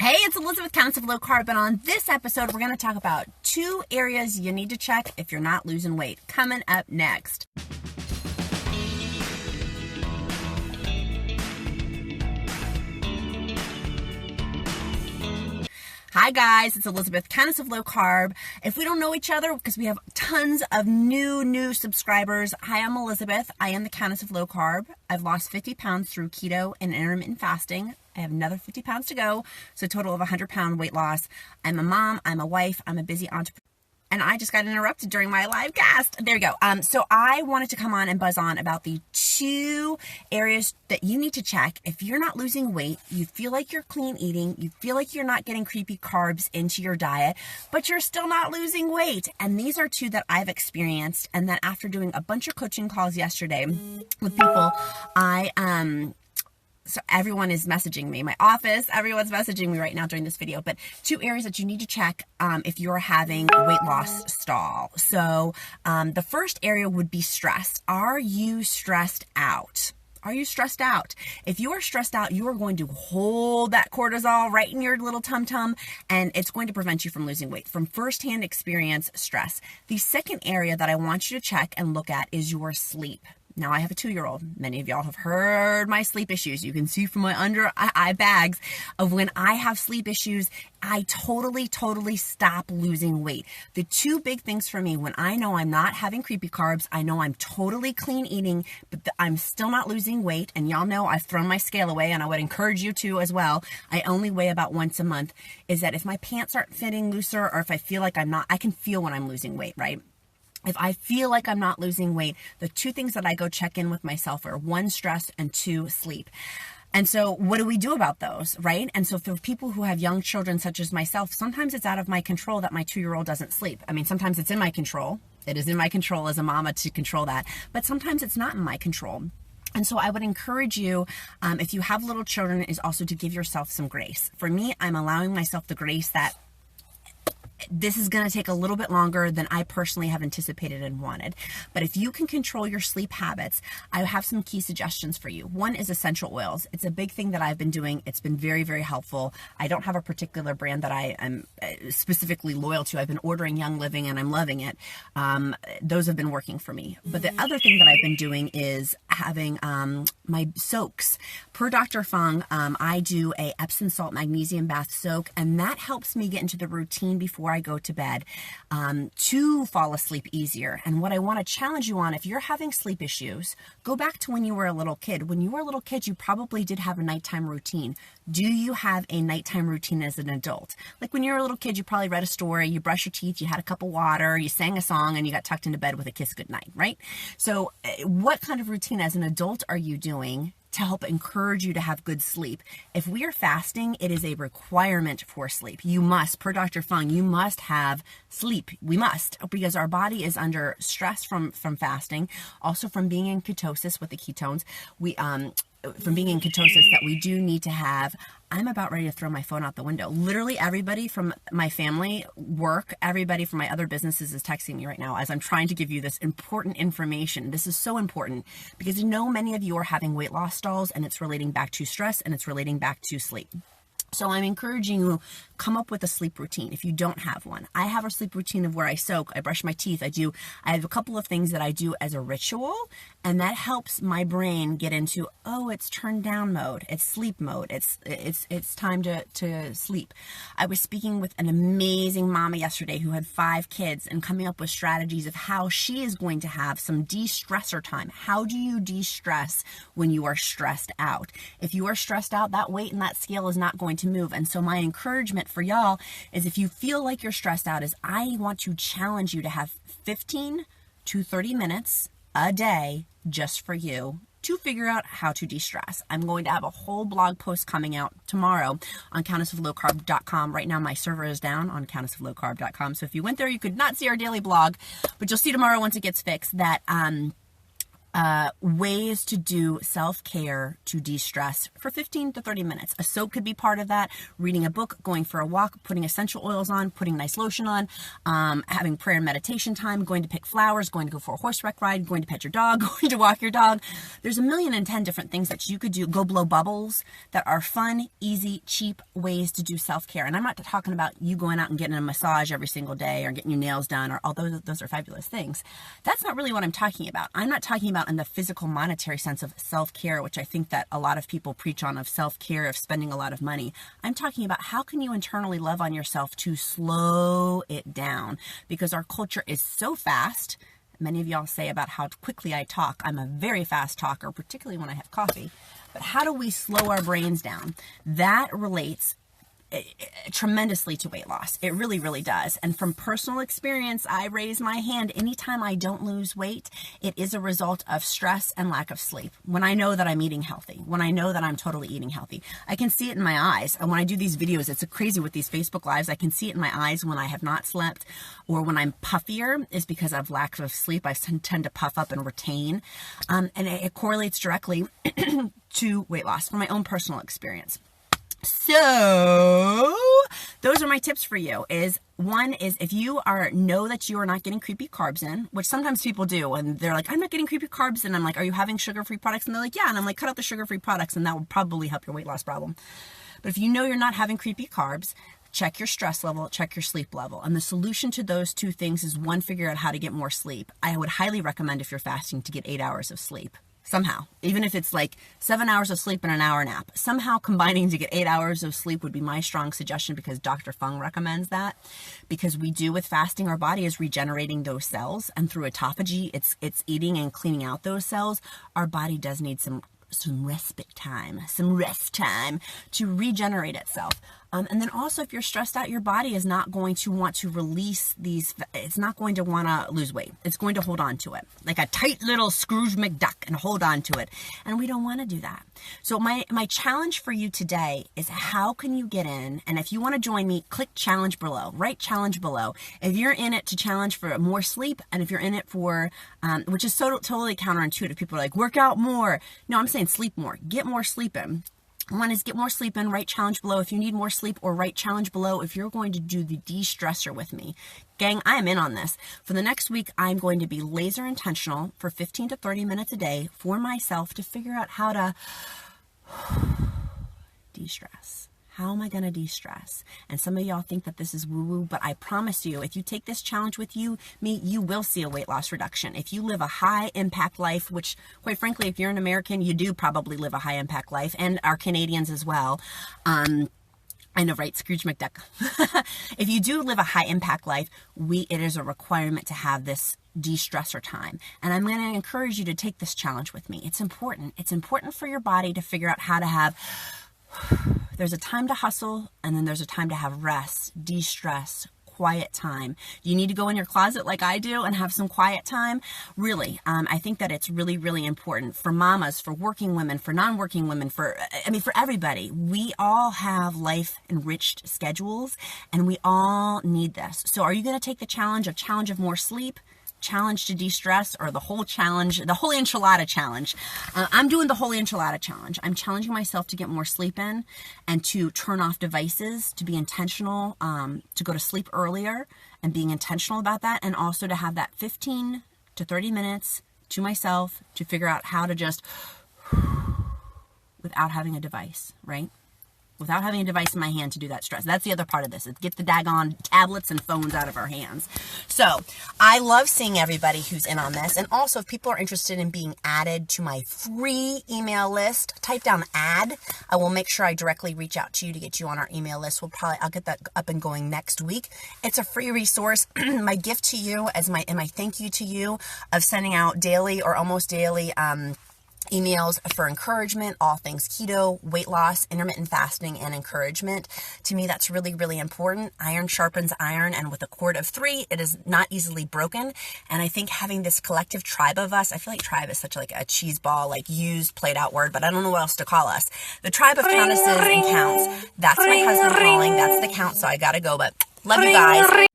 Hey, it's Elizabeth, Countess of Low Carb, and on this episode, we're going to talk about 2 areas you need to check if you're not losing weight. Coming up next. Hi guys, it's Elizabeth, Countess of Low Carb. If we don't know each other, because we have tons of new subscribers, hi, I'm Elizabeth. I am the Countess of Low Carb. I've lost 50 pounds through keto and intermittent fasting. I have another 50 pounds to go, so a total of 100-pound weight loss. I'm a mom, I'm a wife, I'm a busy entrepreneur. And I just got interrupted during my live cast. There you go. So I wanted to come on and buzz on about the 2 areas that you need to check if you're not losing weight, you feel like you're clean eating, you feel like you're not getting creepy carbs into your diet, but you're still not losing weight. And these are 2 that I've experienced, and that after doing a bunch of coaching calls yesterday with people, so everyone is messaging me, my office, everyone's messaging me right now during this video, but 2 areas that you need to check if you're having weight loss stall. So the first area would be stress. Are you stressed out? Are you stressed out? If you are stressed out, you are going to hold that cortisol right in your little tum-tum, and it's going to prevent you from losing weight. From firsthand experience, stress. The second area that I want you to check and look at is your sleep. Now, I have a 2-year-old. Many of y'all have heard my sleep issues. You can see from my under eye bags of when I have sleep issues, I totally stop losing weight. The 2 big things for me, when I know I'm not having creepy carbs, I know I'm totally clean eating, but I'm still not losing weight. And y'all know I've thrown my scale away, and I would encourage you to as well. I only weigh about once a month. Is that if my pants aren't fitting looser, or if I feel like I'm not, I can feel when I'm losing weight, right? If I feel like I'm not losing weight, the 2 things that I go check in with myself are 1, stress, and 2, sleep. And so what do we do about those, right? And so for people who have young children such as myself, sometimes it's out of my control that my 2-year-old doesn't sleep. I mean, sometimes it's in my control. It is in my control as a mama to control that. But sometimes it's not in my control. And so I would encourage you, if you have little children, is also to give yourself some grace. For me, I'm allowing myself the grace that this is going to take a little bit longer than I personally have anticipated and wanted. But if you can control your sleep habits, I have some key suggestions for you. 1 is essential oils. It's a big thing that I've been doing. It's been very helpful. I don't have a particular brand that I am specifically loyal to. I've been ordering Young Living and I'm loving it. Those have been working for me. But the other thing that I've been doing is having my soaks. Per Dr. Fung, I do a Epsom salt magnesium bath soak, and that helps me get into the routine before I go to bed to fall asleep easier. And what I want to challenge you on, if you're having sleep issues, go back to when you were a little kid. When you were a little kid, you probably did have a nighttime routine. Do you have a nighttime routine as an adult? Like when you were a little kid, you probably read a story, you brushed your teeth, you had a cup of water, you sang a song, and you got tucked into bed with a kiss goodnight, right? So what kind of routine as an adult are you doing to help encourage you to have good sleep? If we are fasting, it is a requirement for sleep. You must, per Dr. Fung, you must have sleep. We must, because our body is under stress from fasting, also from being in ketosis with the ketones. From being in ketosis, that we do need to have. I'm about ready to throw my phone out the window. Literally everybody from my family, work, everybody from my other businesses is texting me right now as I'm trying to give you this important information. This is so important because you know many of you are having weight loss stalls, and it's relating back to stress, and it's relating back to sleep. So I'm encouraging you, come up with a sleep routine if you don't have one. I have a sleep routine of where I soak, I brush my teeth, I have a couple of things that I do as a ritual, and that helps my brain get into, oh, it's turned down mode, it's sleep mode, it's time to sleep. I was speaking with an amazing mama yesterday who had 5 kids and coming up with strategies of how she is going to have some de-stressor time. How do you de-stress when you are stressed out? If you are stressed out, that weight and that scale is not going to move. And so my encouragement for y'all is, if you feel like you're stressed out, is I want to challenge you to have 15 to 30 minutes a day just for you to figure out how to de-stress. I'm going to have a whole blog post coming out tomorrow on countessoflowcarb.com. Right now my server is down on countessoflowcarb.com. So if you went there, you could not see our daily blog, but you'll see tomorrow once it gets fixed that ways to do self-care to de-stress for 15 to 30 minutes. A soak could be part of that, reading a book, going for a walk, putting essential oils on, putting nice lotion on, having prayer and meditation time, going to pick flowers, going to go for a horseback ride, going to pet your dog, going to walk your dog. There's 1,010,000 different things that you could do. Go blow bubbles that are fun, easy, cheap ways to do self-care. And I'm not talking about you going out and getting a massage every single day or getting your nails done, or although those are fabulous things. That's not really what I'm talking about. I'm not talking about in the physical monetary sense of self-care, which I think that a lot of people preach on, of self-care, of spending a lot of money. I'm talking about how can you internally love on yourself to slow it down, because our culture is so fast. Many of y'all say about how quickly I talk. I'm a very fast talker, particularly when I have coffee. But how do we slow our brains down? That relates tremendously to weight loss. It really, really does. And from personal experience, I raise my hand. Anytime I don't lose weight, it is a result of stress and lack of sleep. When I know that I'm eating healthy, when I know that I'm totally eating healthy, I can see it in my eyes. And when I do these videos, it's crazy with these Facebook Lives. I can see it in my eyes when I have not slept, or when I'm puffier is because of lack of sleep. I tend to puff up and retain. And it correlates directly to weight loss from my own personal experience. So those are my tips for you. One is if you know that you are not getting creepy carbs in, which sometimes people do, and they're like, I'm not getting creepy carbs in. I'm like, are you having sugar-free products? And they're like, yeah. And I'm like, cut out the sugar-free products, and that will probably help your weight loss problem. But if you know you're not having creepy carbs, check your stress level, check your sleep level. And the solution to those two things is, one, figure out how to get more sleep. I would highly recommend, if you're fasting, to get 8 hours of sleep. Somehow, even if it's like 7 hours of sleep and an hour nap, somehow combining to get 8 hours of sleep would be my strong suggestion, because Dr. Fung recommends that. Because we do with fasting, our body is regenerating those cells, and through autophagy, it's eating and cleaning out those cells. Our body does need some respite time, some rest time to regenerate itself. And then also, if you're stressed out, your body is not going to want to release these. It's not going to want to lose weight. It's going to hold on to it like a tight little Scrooge McDuck and hold on to it. And we don't want to do that. So my challenge for you today is, how can you get in? And if you want to join me, click challenge below, write challenge below. If you're in it to challenge for more sleep, and if you're in it for, which is totally counterintuitive. People are like, work out more. No, I'm saying sleep more, get more sleep in. One is get more sleep in, write challenge below if you need more sleep, or write challenge below if you're going to do the de-stressor with me. Gang, I am in on this. For the next week, I'm going to be laser intentional for 15 to 30 minutes a day for myself to figure out how to de-stress. How am I going to de-stress? And some of y'all think that this is woo-woo, but I promise you, if you take this challenge with you will see a weight loss reduction. If you live a high impact life, which quite frankly, if you're an American, you do probably live a high impact life, and our Canadians as well. I know, right? Scrooge McDuck. If you do live a high impact life, it is a requirement to have this de-stressor time. And I'm going to encourage you to take this challenge with me. It's important. It's important for your body to figure out how to have, there's a time to hustle, and then there's a time to have rest, de-stress, quiet time. Do you need to go in your closet like I do and have some quiet time? Really, I think that it's really, really important for mamas, for working women, for non-working women, for everybody. We all have life-enriched schedules, and we all need this. So are you going to take the challenge of more sleep, challenge to de-stress, or the whole challenge, the whole enchilada challenge? I'm doing the whole enchilada challenge. I'm challenging myself to get more sleep in, and to turn off devices, to be intentional, to go to sleep earlier and being intentional about that, and also to have that 15 to 30 minutes to myself to figure out how to just, without having a device, right? Without having a device in my hand to do that stress. That's the other part of this, is get the daggone tablets and phones out of our hands. So I love seeing everybody who's in on this. And also, if people are interested in being added to my free email list, type down add. I will make sure I directly reach out to you to get you on our email list. I'll get that up and going next week. It's a free resource. My gift to you, and my thank you to you, of sending out daily or almost daily emails for encouragement, all things keto, weight loss, intermittent fasting, and encouragement. To me, that's really, really important. Iron sharpens iron, and with a cord of 3, it is not easily broken. And I think having this collective tribe of us, I feel like tribe is such like a cheese ball, like used, played out word, but I don't know what else to call us. The tribe of countesses and counts. That's my husband calling. That's the count, so I gotta go, but love you guys.